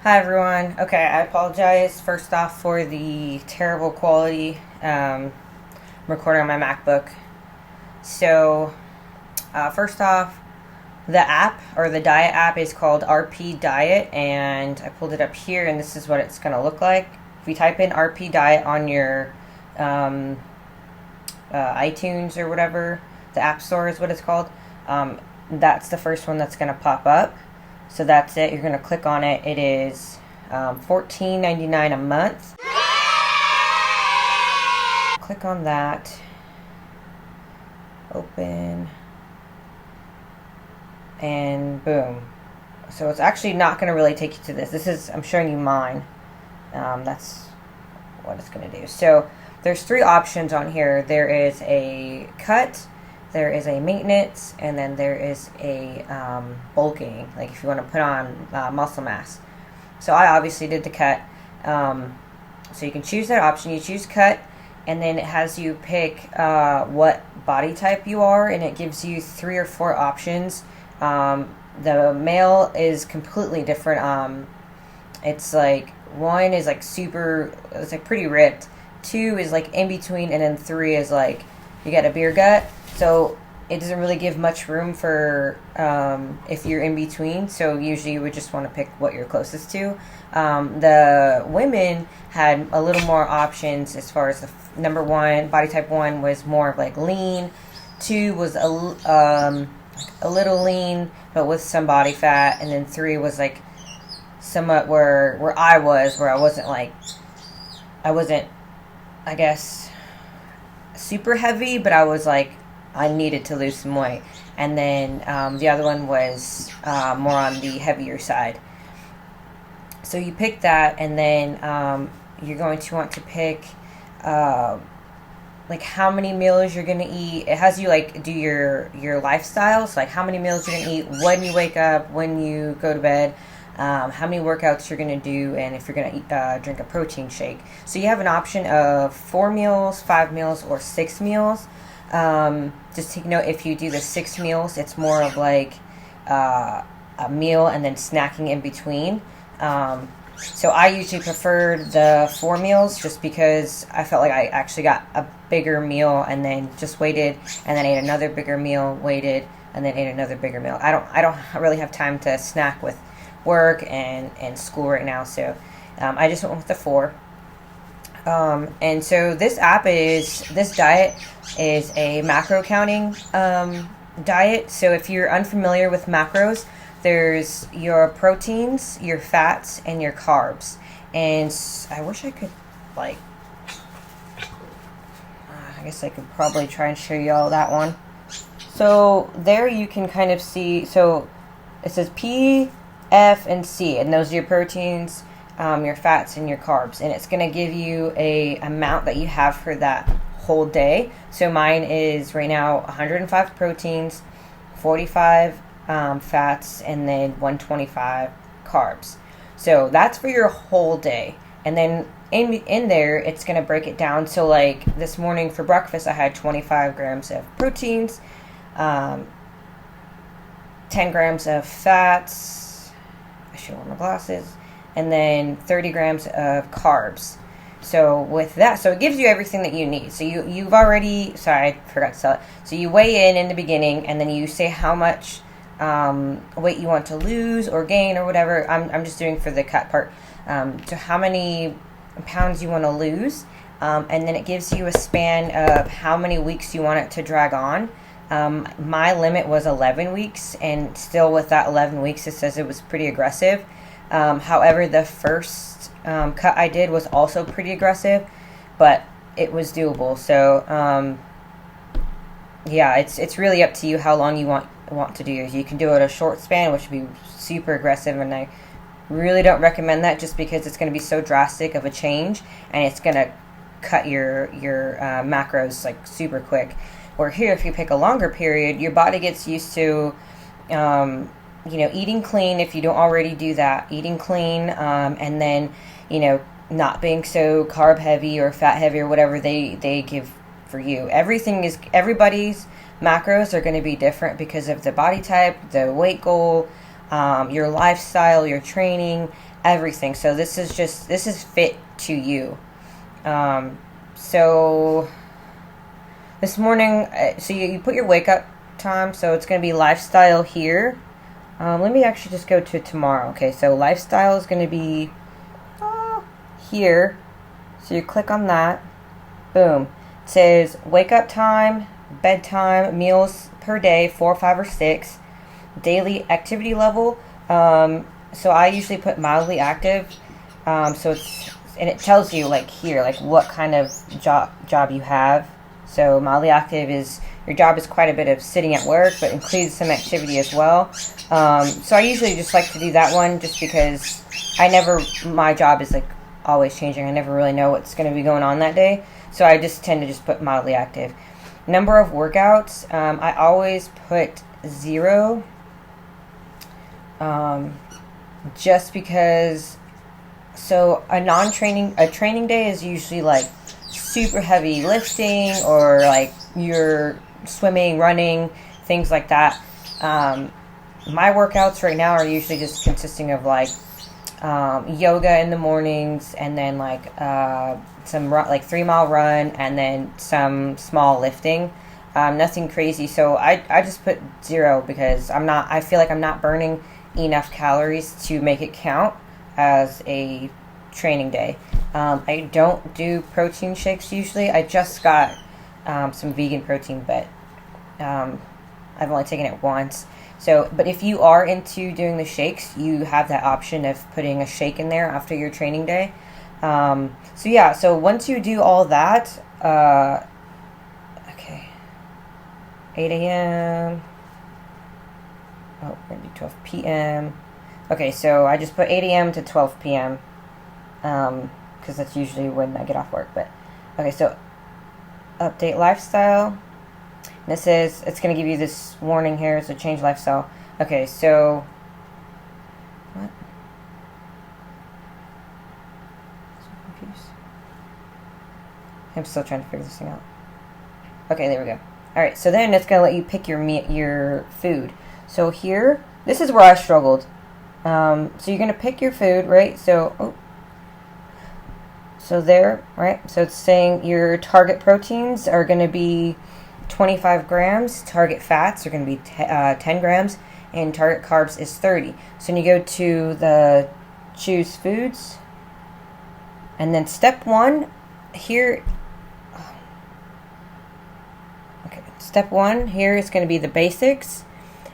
Hi everyone. Okay, I apologize first off for the terrible quality recording on my MacBook. So, first off, the app or the diet app is called RP Diet, and I pulled it up here, and this is what it's going to look like. If you type in RP Diet on your iTunes or whatever, the App Store is what it's called, that's the first one that's going to pop up. So that's it. You're going to click on it. It is $14.99 a month. Click on that. Open. And boom. So it's actually not going to really take you to this. I'm showing you mine. That's what it's going to do. So there's three options on here. There is a cut, there is a maintenance, and then there is a bulking, like if you want to put on muscle mass. So I obviously did the cut. So you can choose that option. You choose cut, and then it has you pick what body type you are, and it gives you 3 or 4 options. The male is completely different. It's like 1 is like super, it's like pretty ripped. 2 is like in between, and then 3 is like you got a beer gut. So it doesn't really give much room for if you're in between. So usually you would just want to pick what you're closest to. The women had a little more options as far as the number 1, body type 1 was more of like lean. 2 was a little lean, but with some body fat. And then 3 was like somewhat where I was, where I wasn't, I guess, super heavy, but I was like, I needed to lose some weight. And then the other one was more on the heavier side. So you pick that, and then you're going to want to pick like how many meals you're going to eat. It has you like do your lifestyle, so like how many meals you're going to eat, when you wake up, when you go to bed, how many workouts you're going to do, and if you're going to drink a protein shake. So you have an option of 4 meals, 5 meals, or 6 meals. Just take note, if you do the 6 meals, it's more of like a meal and then snacking in between. So I usually preferred the 4 meals just because I felt like I actually got a bigger meal and then just waited, and then ate another bigger meal, waited, and then ate another bigger meal. I don't really have time to snack with work and school right now, so I just went with the 4. And so this diet is a macro counting diet. So if you're unfamiliar with macros, there's your proteins, your fats, and your carbs. And I wish I could, I guess I could probably try and show you all that one. So there you can kind of see, so it says P, F, and C, and those are your proteins, your fats, and your carbs, and it's going to give you a amount that you have for that whole day. So mine is right now 105 proteins, 45 fats, and then 125 carbs. So that's for your whole day. And then in there, it's going to break it down. So like this morning for breakfast, I had 25 grams of proteins, 10 grams of fats. I should wear my glasses. And then 30 grams of carbs. So with that, so it gives you everything that you need. So you've already, sorry, I forgot to tell it. So you weigh in the beginning, and then you say how much weight you want to lose or gain or whatever. I'm just doing for the cut part. So how many pounds you want to lose, and then it gives you a span of how many weeks you want it to drag on. My limit was 11 weeks, and still with that 11 weeks, it says it was pretty aggressive. However, the first cut I did was also pretty aggressive, but it was doable. So, yeah, it's really up to you how long you want to do. You can do it a short span, which would be super aggressive, and I really don't recommend that just because it's going to be so drastic of a change, and it's going to cut your macros like super quick. Or here, if you pick a longer period, your body gets used to eating clean if you don't already do that, eating clean, and then, not being so carb heavy or fat heavy or whatever they give for you. Everybody's macros are going to be different because of the body type, the weight goal, your lifestyle, your training, everything. So this is fit to you. So this morning, so you put your wake up time. So it's going to be lifestyle here. Let me actually just go to tomorrow. Okay, so lifestyle is going to be here. So you click on that. Boom. It says wake up time, bedtime, meals per day, 4, 5, or 6. Daily activity level. So I usually put mildly active. So it tells you like here, like what kind of job you have. So mildly active is your job is quite a bit of sitting at work, but includes some activity as well. So I usually just like to do that one just because my job is like always changing. I never really know what's going to be going on that day. So I just tend to just put mildly active. Number of workouts, I always put 0. Just because, so a training day is usually like super heavy lifting or like you're swimming, running, things like that. My workouts right now are usually just consisting of like yoga in the mornings and then like some 3-mile run and then some small lifting. Nothing crazy. So I just put 0 because I feel like I'm not burning enough calories to make it count as a training day. I don't do protein shakes usually. I just got some vegan protein, but I've only taken it once. So, but if you are into doing the shakes, you have that option of putting a shake in there after your training day. So yeah, so once you do all that, okay, 8 a.m. Oh, we're going to do 12 p.m. Okay, so I just put 8 a.m. to 12 p.m. Because that's usually when I get off work. But okay, so update lifestyle. This is, it's going to give you this warning here, so change lifestyle. Okay, so what? I'm confused. I'm still trying to figure this thing out. Okay, there we go. All right, so then it's going to let you pick your food. So here, this is where I struggled. So you're going to pick your food, right? So there, right? So it's saying your target proteins are going to be 25 grams. Target fats are going to be 10 grams. And target carbs is 30. So when you go to the choose foods. And then step 1, here. Okay, step 1, here is going to be the basics.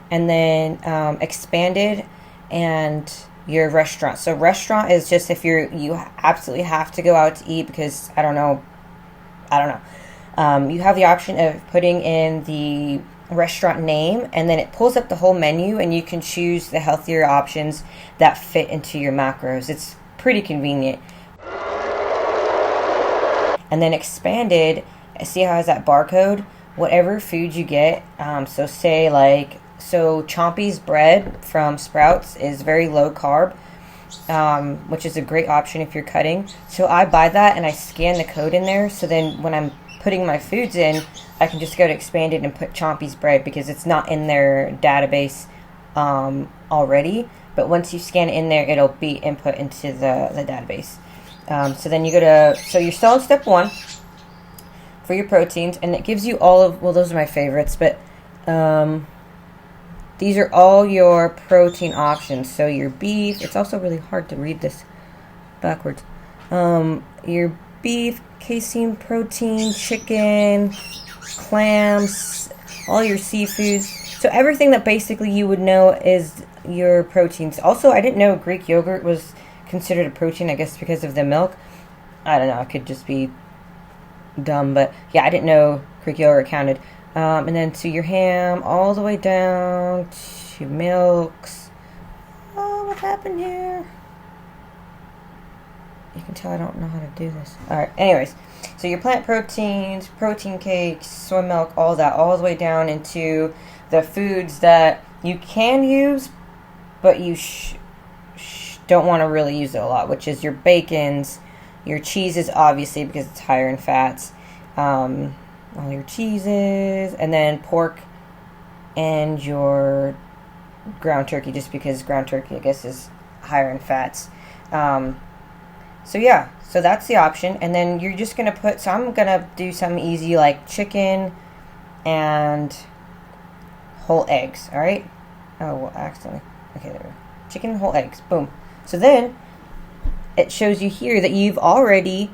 And then expanded and your restaurant. So restaurant is just if you absolutely have to go out to eat because I don't know. You have the option of putting in the restaurant name and then it pulls up the whole menu and you can choose the healthier options that fit into your macros. It's pretty convenient. And then expanded, see how it has that barcode? Whatever food you get, so say like, so Chompy's bread from Sprouts is very low carb, which is a great option if you're cutting. So I buy that and I scan the code in there. So then when I'm putting my foods in, I can just go to expanded and put Chompy's bread because it's not in their database already. But once you scan it in there, it'll be input into the database. So then you go to, so you're still in step 1 for your proteins, and it gives you all of, well, those are my favorites, but these are all your protein options. So your beef, it's also really hard to read this backwards. Your beef, casein protein, chicken, clams, all your seafoods. So everything that basically you would know is your proteins. Also, I didn't know Greek yogurt was considered a protein, I guess because of the milk. I don't know, it could just be dumb, but yeah, I didn't know Greek yogurt counted. And then to your ham, all the way down to milks. Oh, what happened here? You can tell I don't know how to do this. Alright, anyways. So your plant proteins, protein cakes, soy milk, all that, all the way down into the foods that you can use, but you don't want to really use it a lot, which is your bacons, your cheeses, obviously, because it's higher in fats. All your cheeses, and then pork and your ground turkey, just because ground turkey, I guess, is higher in fats. So yeah, so that's the option, and then you're just gonna put. So I'm gonna do something easy like chicken and whole eggs. All right. Oh, well, accidentally. Okay, there we go. Chicken and whole eggs. Boom. So then it shows you here that you've already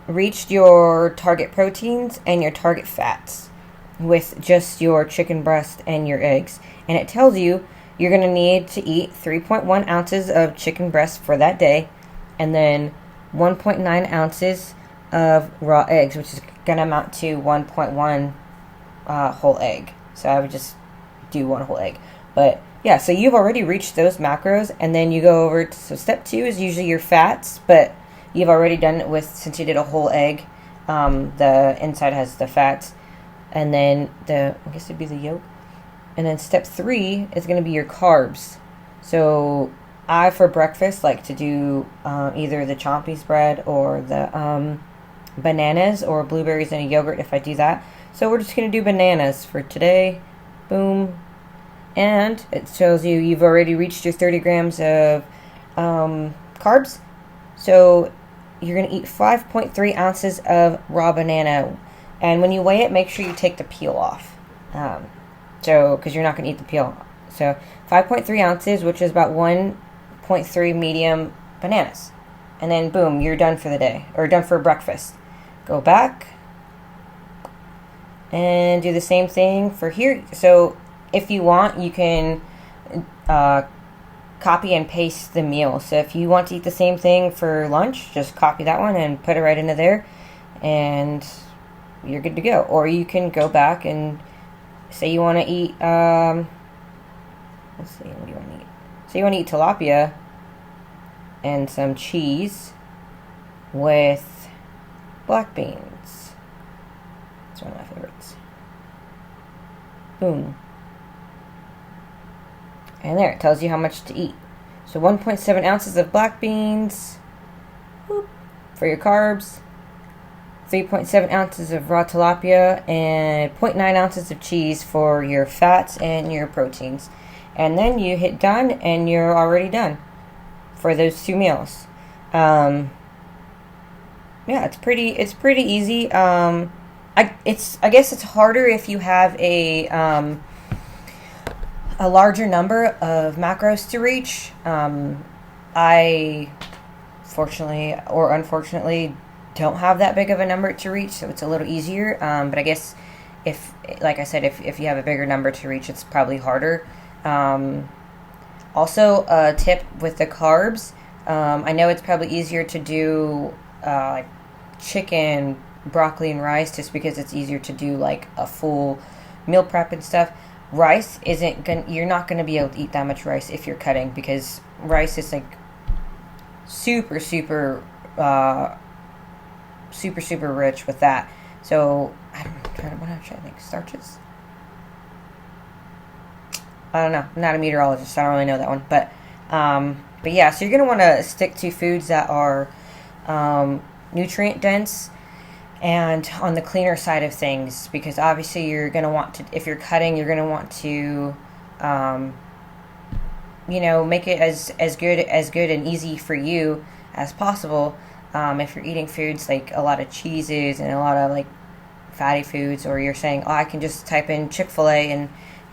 reached your target proteins and your target fats with just your chicken breast and your eggs. And it tells you you're going to need to eat 3.1 ounces of chicken breast for that day, and then 1.9 ounces of raw eggs, which is going to amount to 1.1 whole egg. So I would just do one whole egg. But yeah, so you've already reached those macros, and then you go over to, so step 2 is usually your fats, but you've already done it with, since you did a whole egg, the inside has the fats, and then I guess it'd be the yolk. And then step 3 is going to be your carbs. So I, for breakfast, like to do either the Chompy's bread or the bananas or blueberries and a yogurt if I do that. So we're just going to do bananas for today. Boom. And it shows you've already reached your 30 grams of carbs. So you're going to eat 5.3 ounces of raw banana. And when you weigh it, make sure you take the peel off. Because you're not going to eat the peel. So 5.3 ounces, which is about 1.3 medium bananas. And then boom, you're done for the day, or done for breakfast. Go back and do the same thing for here. So if you want, you can copy and paste the meal. So if you want to eat the same thing for lunch, just copy that one and put it right into there, and you're good to go. Or you can go back and say you want to eat, let's see, what do you want to eat? So you want to eat tilapia and some cheese with black beans. It's one of my favorites. Boom. And there, it tells you how much to eat. So 1.7 ounces of black beans for your carbs, 3.7 ounces of raw tilapia, and 0.9 ounces of cheese for your fats and your proteins. And then you hit done, and you're already done for those 2 meals. Yeah, it's pretty easy. I guess it's harder if you have a larger number of macros to reach. I fortunately or unfortunately don't have that big of a number to reach, so it's a little easier. But I guess if, like I said, if you have a bigger number to reach, it's probably harder. Also, a tip with the carbs, I know it's probably easier to do like chicken, broccoli, and rice just because it's easier to do like a full meal prep and stuff. Rice you're not gonna be able to eat that much rice if you're cutting, because rice is like super rich with that. So I'm trying to think. Starches? I don't know. I'm not a meteorologist, so I don't really know that one. But yeah, so you're gonna want to stick to foods that are nutrient dense and on the cleaner side of things, because obviously you're going to want to, if you're cutting, you're going to want to make it as good and easy for you as possible. If you're eating foods like a lot of cheeses and a lot of like fatty foods, or you're saying, oh, I can just type in Chick-fil-A and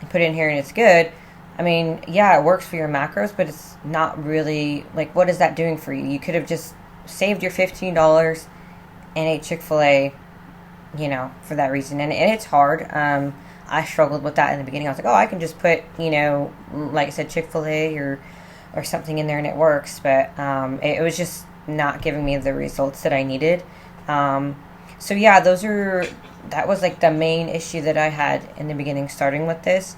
put it in here and it's good. I mean, yeah, it works for your macros, but it's not really, like, what is that doing for you? You could have just saved your $15 and ate Chick-fil-A, for that reason. And it's hard. I struggled with that in the beginning. I was like, oh, I can just put, like I said, Chick-fil-A or something in there and it works. But it was just not giving me the results that I needed. So yeah, that was like the main issue that I had in the beginning starting with this.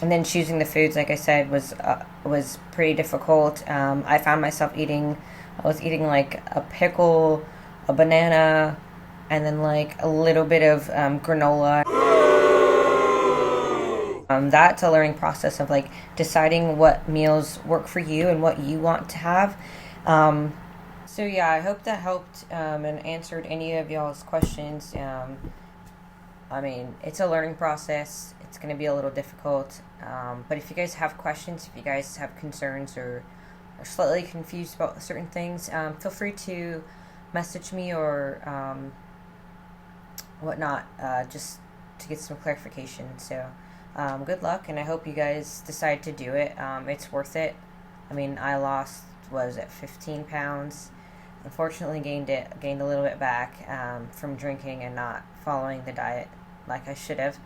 And then choosing the foods, like I said, was pretty difficult. I found myself I was eating like a pickle, a banana, and then like a little bit of granola. That's a learning process of like deciding what meals work for you and what you want to have. So yeah, I hope that helped and answered any of y'all's questions. I mean, it's a learning process. It's going to be a little difficult. But if you guys have questions, if you guys have concerns or are slightly confused about certain things, feel free to message me or whatnot, just to get some clarification. So, good luck, and I hope you guys decide to do it. It's worth it. I mean, I lost, was it 15 pounds? Unfortunately, gained a little bit back from drinking and not following the diet like I should have.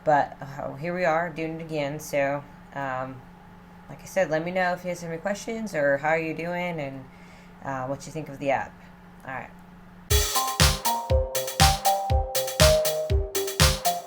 But here we are doing it again. So, like I said, let me know if you guys have any questions or how you're doing and what you think of the app. All right.